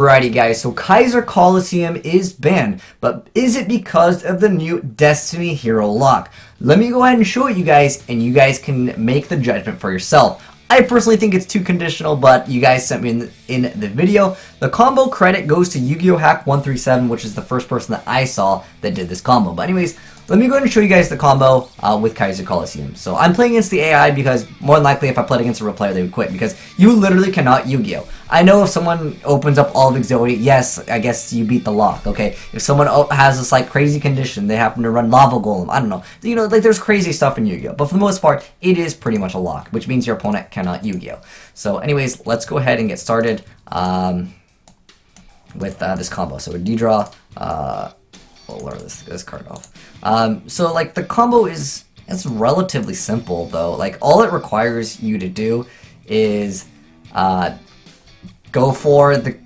Alrighty guys, so Kaiser Coliseum is banned, but is it because of the new Destiny Hero lock? Let me go ahead and show it you guys, and you guys can make the judgment for yourself. I personally think it's too conditional, but you guys sent me in the video. The combo credit goes to Yu-Gi-Oh! Hack 137, which is the first person that I saw that did this combo. But anyways, let me go ahead and show you guys the combo with Kaiser Coliseum. So I'm playing against the AI because more than likely if I played against a real player, they would quit because you literally cannot Yu-Gi-Oh! I know if someone opens up all of Exodia, yes, I guess you beat the lock, okay? If someone has this like crazy condition, they happen to run Lava Golem, I don't know. You know, like there's crazy stuff in Yu-Gi-Oh! But for the most part, it is pretty much a lock, which means your opponent cannot Yu-Gi-Oh! So anyways, let's go ahead and get started with this combo. So we D-draw, we'll learn this card off. So like the combo it's relatively simple though. Like all it requires you to do is go for the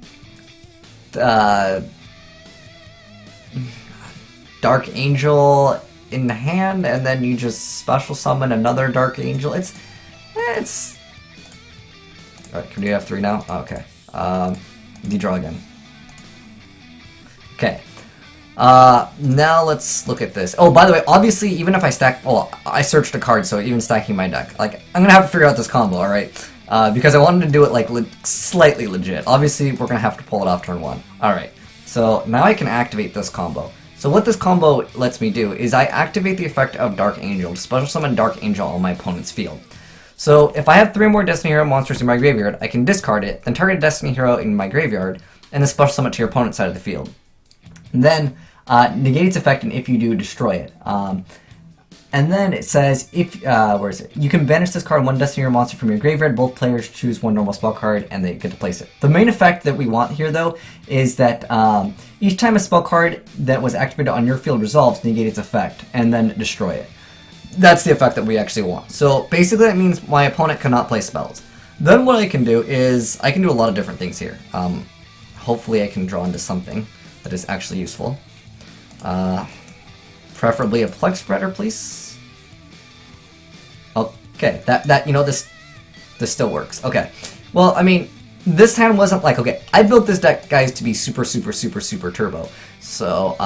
Dark Angel in the hand, and then you just special summon another Dark Angel. It's alright, can we have 3 now? Oh, okay. D-draw again. Okay. Now let's look at this. Oh, by the way, obviously, even if I stack... Well, I searched a card, so even stacking my deck. Like, I'm gonna have to figure out this combo, alright? Because I wanted to do it, like, slightly legit. Obviously, we're gonna have to pull it off turn 1. Alright, so now I can activate this combo. So what this combo lets me do is I activate the effect of Dark Angel to special summon Dark Angel on my opponent's field. So if I have 3 more Destiny Hero monsters in my graveyard, I can discard it, then target a Destiny Hero in my graveyard, and then special summon it to your opponent's side of the field. And then negate its effect, and if you do, destroy it. And then it says, if where is it? You can banish this card 1 Destiny Hero monster from your graveyard. Both players choose 1 normal spell card, and they get to place it. The main effect that we want here, though, is that each time a spell card that was activated on your field resolves, negate its effect, and then destroy it. That's the effect that we actually want. So basically, that means my opponent cannot play spells. Then what I can do is I can do a lot of different things here. Hopefully, I can draw into something that is actually useful. Preferably a Plex spreader, please. Okay, that you know, this still works. Okay, well, I mean, this hand wasn't like, okay, I built this deck, guys, to be super turbo. So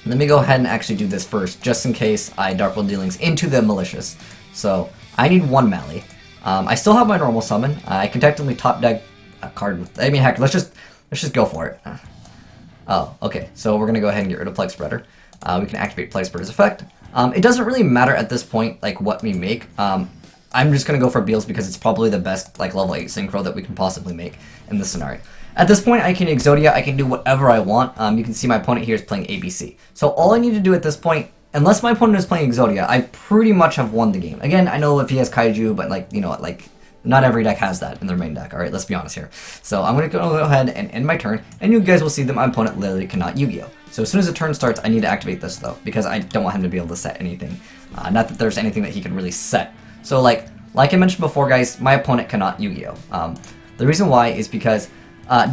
let me go ahead and actually do this first, just in case I Dark World Dealings into the Malicious. So I need 1 Mally. I still have my normal summon. I can technically top deck a card with. I mean, heck, let's just go for it. Oh, okay. So we're gonna go ahead and get rid of Plague Spreader. We can activate Plague Spreader's effect. It doesn't really matter at this point, like what we make. I'm just gonna go for Beals because it's probably the best like level 8 synchro that we can possibly make in this scenario. At this point, I can Exodia. I can do whatever I want. You can see my opponent here is playing ABC. So all I need to do at this point, unless my opponent is playing Exodia, I pretty much have won the game. Again, I know if he has Kaiju, but like, you know, like, not every deck has that in their main deck, alright? Let's be honest here. So I'm going to go ahead and end my turn, and you guys will see that my opponent literally cannot Yu-Gi-Oh! So as soon as the turn starts, I need to activate this, though, because I don't want him to be able to set anything. Not that there's anything that he can really set. So, like I mentioned before, guys, my opponent cannot Yu-Gi-Oh! The reason why is because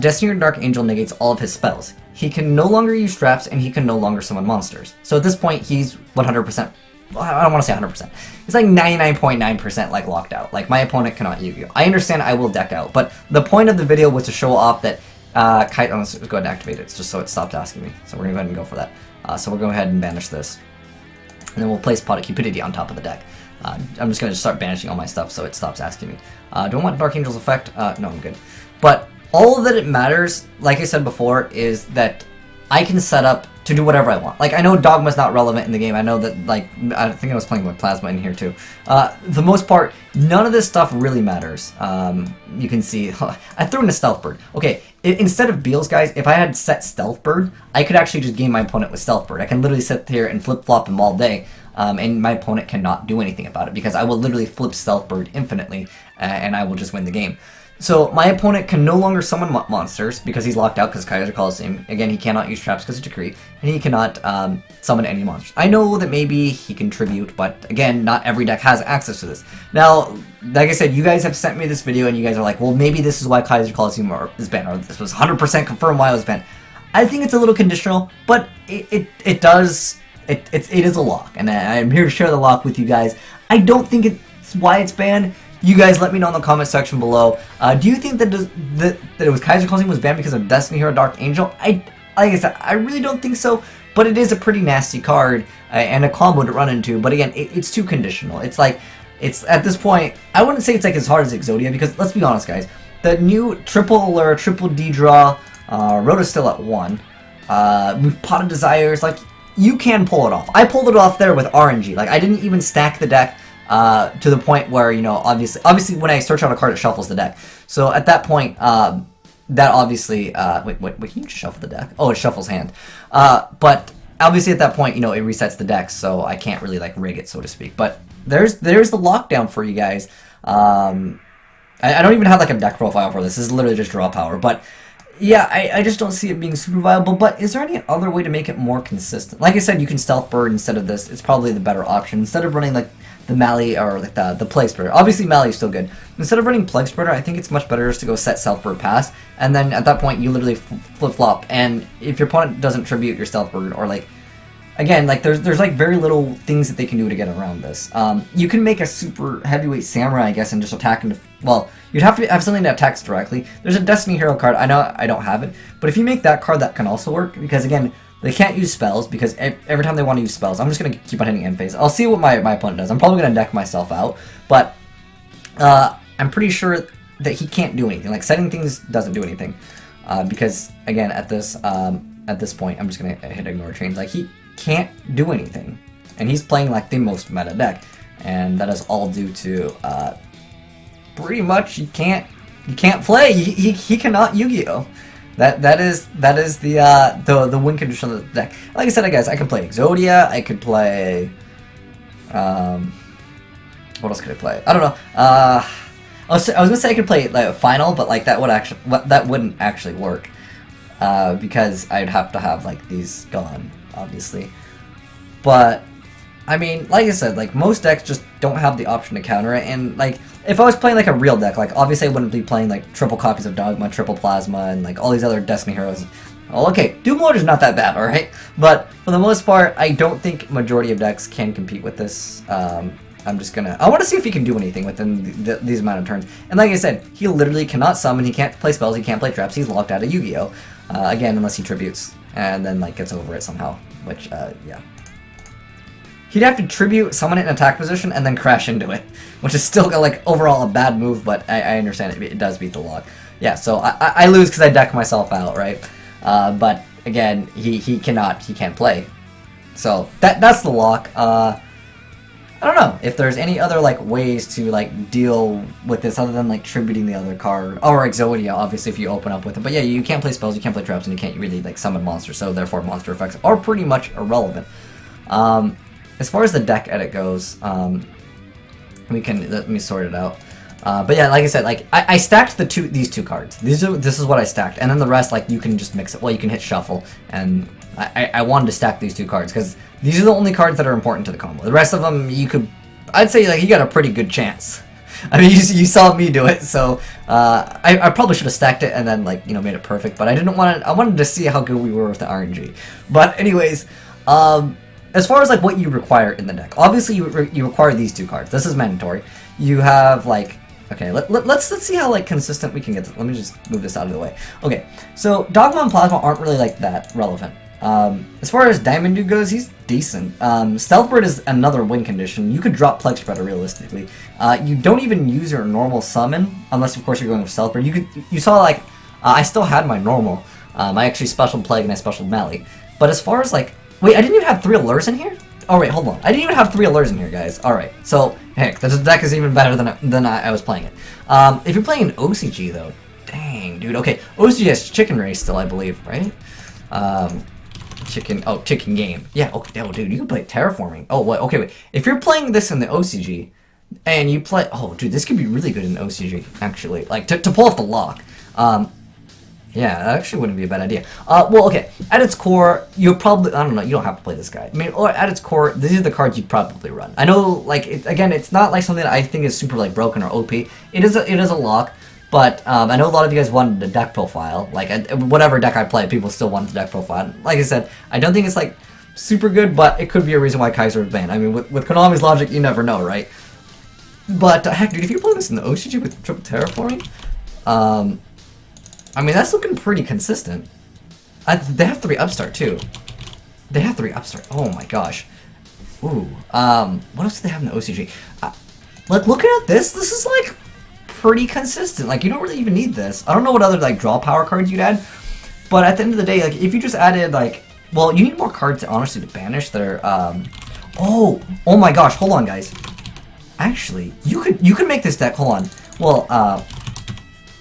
Destiny or Dark Angel negates all of his spells. He can no longer use traps, and he can no longer summon monsters. So at this point, he's 100%... Well, I don't want to say 100%. It's like 99.9% like locked out. Like my opponent cannot Yu-Gi-Oh! I understand I will deck out, but the point of the video was to show off that let's go ahead and activate it just so it stopped asking me. So we're gonna go ahead and go for that. So we'll go ahead and banish this, and then we'll place Pot of Cupidity on top of the deck. I'm just gonna start banishing all my stuff so it stops asking me. Do I want Dark Angel's effect? No, I'm good. But all that it matters, like I said before, is that I can set up to do whatever I want. Like, I know Dogma's not relevant in the game. I know that, like, I think I was playing with Plasma in here, too. For the most part, none of this stuff really matters. You can see, I threw in a Stealth Bird. Okay, instead of Beals, guys, if I had set Stealth Bird, I could actually just game my opponent with Stealth Bird. I can literally sit here and flip-flop him all day, and my opponent cannot do anything about it, because I will literally flip Stealth Bird infinitely, and I will just win the game. So my opponent can no longer summon monsters because he's locked out because Kaiser Coliseum. Again, he cannot use traps because of Decree, and he cannot summon any monsters. I know that maybe he can tribute, but again, not every deck has access to this. Now, like I said, you guys have sent me this video, and you guys are like, well, maybe this is why Kaiser Coliseum is banned, or this was 100% confirmed why it was banned. I think it's a little conditional, but it is a lock, and I'm here to share the lock with you guys. I don't think it's why it's banned. You guys let me know in the comment section below. Do you think that it was Kaiser Closing was banned because of Destiny Hero Dark Angel? Like I said, I really don't think so, but it is a pretty nasty card and a combo to run into. But again, it's too conditional. It's like, it's at this point, I wouldn't say it's like as hard as Exodia, because let's be honest, guys, the new triple allure, triple D draw, Rhoda's still at 1. Pot of Desires, like, you can pull it off. I pulled it off there with RNG. Like, I didn't even stack the deck to the point where, you know, obviously when I search out a card, it shuffles the deck. So at that point, that obviously, wait, can you just shuffle the deck? Oh, it shuffles hand. But obviously at that point, you know, it resets the deck, so I can't really, like, rig it, so to speak. But there's the lockdown for you guys. I don't even have, like, a deck profile for this. This is literally just draw power. But yeah, I just don't see it being super viable, but is there any other way to make it more consistent? Like I said, you can Stealth Bird instead of this. It's probably the better option. Instead of running, like, the Mally or, like, the Plague Spreader. Obviously, Mally is still good. Instead of running Plague Spreader, I think it's much better just to go set Stealth Bird pass, and then at that point, you literally flip-flop, and if your opponent doesn't tribute your Stealth Bird, or, like, again, like, there's like, very little things that they can do to get around this. You can make a super heavyweight Samurai, I guess, and just attack into... Well, you'd have to have something that attacks directly. There's a Destiny Hero card. I know I don't have it, but if you make that card, that can also work, because, again, they can't use spells, because every time they want to use spells, I'm just going to keep on hitting end phase. I'll see what my opponent does. I'm probably going to deck myself out, but I'm pretty sure that he can't do anything. Like, setting things doesn't do anything, because, again, at this point, I'm just going to hit Ignore Chains. Like, he can't do anything, and he's playing like the most meta deck, and that is all due to pretty much he can't play. He cannot Yu-Gi-Oh. That is the win condition of the deck. Like I said, guys, I could play Exodia. I could play what else could I play? I don't know. I was gonna say I could play like Final, but like that wouldn't actually work because I'd have to have like these gone, obviously. But I mean, like I said, like most decks just don't have the option to counter it, and like if I was playing like a real deck, like obviously I wouldn't be playing like triple copies of Dogma, triple Plasma, and like all these other Destiny heroes. Well, okay, Doom Lord is not that bad, alright? But for the most part, I don't think majority of decks can compete with this. I want to see if he can do anything within these amount of turns. And like I said, he literally cannot summon, he can't play spells, he can't play traps, he's locked out of Yu-Gi-Oh! Again, unless he tributes, and then like gets over it somehow, which, yeah. He'd have to tribute, summon it in attack position, and then crash into it, which is still like overall a bad move, but I understand it does beat the lock. Yeah, so I lose because I deck myself out, right? But again, he can't play. So that's the lock. I don't know if there's any other like ways to like deal with this other than like tributing the other card, or Exodia, obviously, if you open up with it. But yeah, you can't play spells, you can't play traps, and you can't really like summon monsters, so therefore monster effects are pretty much irrelevant. As far as the deck edit goes, let me sort it out. But yeah, like I said, like I stacked these two cards. This is what I stacked, and then the rest, like you can just mix it. Well, you can hit shuffle, and I wanted to stack these two cards because these are the only cards that are important to the combo. The rest of them, I'd say like you got a pretty good chance. I mean, you saw me do it, so I probably should have stacked it and then like made it perfect. But I didn't want to. I wanted to see how good we were with the RNG. But anyways, as far as like what you require in the deck, obviously you require these two cards. This is mandatory. You have like. Okay, let's see how like consistent we can get this. Let me just move this out of the way. Okay, so Dogma and Plasma aren't really like that relevant. As far as Diamond Dude goes, he's decent. Stealth Bird is another win condition. You could drop Plague Spreader realistically. You don't even use your normal summon unless of course you're going with Stealth Bird. You saw like I still had my normal. I actually special Plague and I special Mally. But as far as like wait, I didn't even have 3 allures in here? Oh wait, hold on. I didn't even have 3 allures in here, guys. Alright, so, heck, this deck is even better than I was playing it. If you're playing an OCG, though, dang, dude. Okay, OCG has Chicken Race still, I believe, right? Chicken Game. Yeah, okay, oh, dude, you can play Terraforming. Oh, what? Okay, wait. If you're playing this in the OCG, and you play... Oh, dude, this could be really good in the OCG, actually. Like, to pull off the lock. Yeah, that actually wouldn't be a bad idea. Well, okay, at its core, you'll probably, I don't know, you don't have to play this guy. I mean, or at its core, these are the cards you'd probably run. I know, like, again, it's not like something that I think is super, like, broken or OP. It is a lock, but I know a lot of you guys wanted a deck profile. Like, whatever deck I play, people still want the deck profile. Like I said, I don't think it's, like, super good, but it could be a reason why Kaiser was banned. I mean, with Konami's logic, you never know, right? But heck, dude, if you play this in the OCG with triple terraforming, I mean, that's looking pretty consistent. They have 3 upstart too. They have 3 upstart. Oh my gosh. Ooh. What else do they have in the OCG? Like, looking at this is like pretty consistent. Like, you don't really even need this. I don't know what other like draw power cards you'd add, but at the end of the day, like if you just added like, well, you need more cards honestly to banish. That are oh my gosh. Hold on, guys. Actually, you could make this deck. Hold on. Well,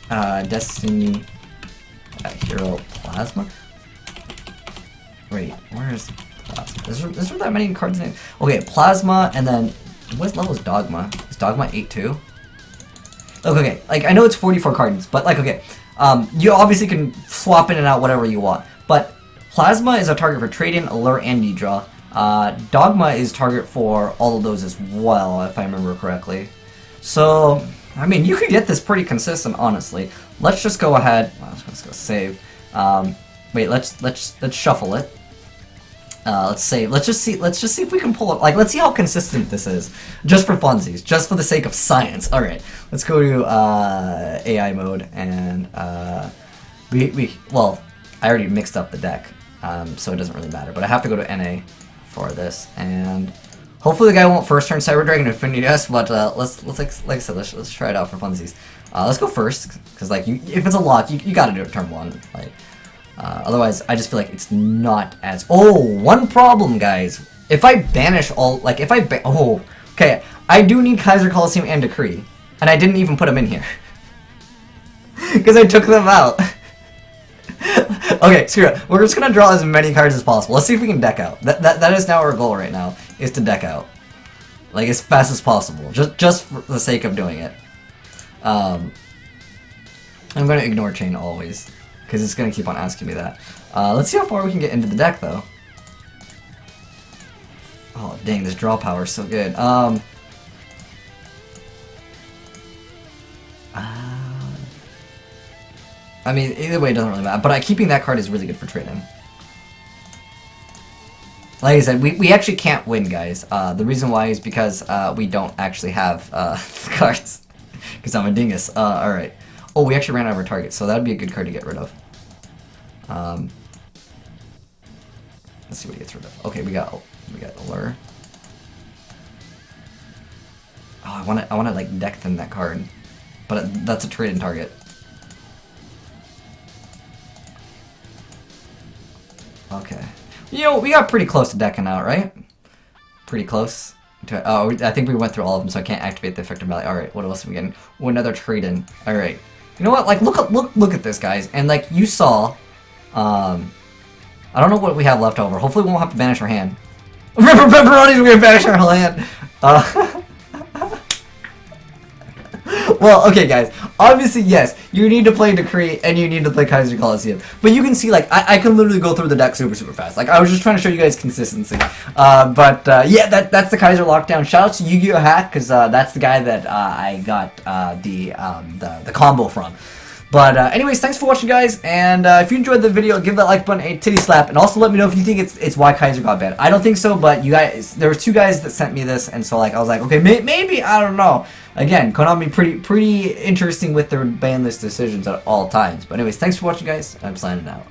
Destiny Hero Plasma. Wait, where is Plasma? Is there that many cards in it? Okay, Plasma, and then what level is Dogma? Is Dogma 8 too? Okay, like I know it's 44 cards, but like okay, you obviously can swap in and out whatever you want. But Plasma is a target for trade-in, alert, and redraw. Dogma is target for all of those as well, if I remember correctly. So, I mean, you could get this pretty consistent, honestly. Let's just go ahead. Let's go save. Wait, let's shuffle it. Let's save. Let's just see if we can pull it. Like, let's see how consistent this is, just for funsies, just for the sake of science. All right, let's go to AI mode, and well, I already mixed up the deck, so it doesn't really matter. But I have to go to NA for this, and hopefully the guy won't first turn Cyber Dragon Infinity Dust. But let's like I said, let's try it out for funsies. Let's go first, because like if it's a lock, you got to do it turn 1. Like. Otherwise, I just feel like it's not as... Oh, one problem, guys. If I banish all... Like, if I... Oh, okay. I do need Kaiser, Coliseum, and Decree. And I didn't even put them in here. Because I took them out. Okay, screw it. We're just going to draw as many cards as possible. Let's see if we can deck out. That is now our goal right now, is to deck out. Like, as fast as possible. Just for the sake of doing it. I'm going to ignore chain always. Because it's going to keep on asking me that. Let's see how far we can get into the deck, though. Oh, dang, this draw power is so good. I mean, either way, it doesn't really matter. But keeping that card is really good for trading. Like I said, we actually can't win, guys. The reason why is because we don't actually have cards. Because I'm a dingus. Alright. Oh, we actually ran out of our target, so that would be a good card to get rid of. Let's see what he gets rid of. Okay, we got Allure. Oh, I wanna like deck thin that card, but that's a trade-in target. Okay, you know, we got pretty close to decking out, right? Pretty close. Oh, I think we went through all of them, so I can't activate the effective value. All right, what else are we getting? Oh, another trade-in. All right. You know what? Like, look at this, guys. And like you saw, I don't know what we have left over. Hopefully, we won't have to banish our hand. Remember, pepperonis, we're gonna banish our whole hand. Well, okay, guys. Obviously, yes, you need to play Decree and you need to play Kaiser Coliseum. But you can see, like, I can literally go through the deck super fast. Like, I was just trying to show you guys consistency. Yeah, that's the Kaiser lockdown. Shout out to Yu-Gi-Oh! Hack, because that's the guy that I got the combo from. But anyways, thanks for watching, guys. And if you enjoyed the video, give that like button a titty slap, and also let me know if you think it's why Kaiser got banned. I don't think so, but you guys, there were 2 guys that sent me this, and so like I was like, okay, maybe, I don't know. Again, Konami pretty interesting with their ban list decisions at all times. But anyways, thanks for watching, guys. I'm signing out.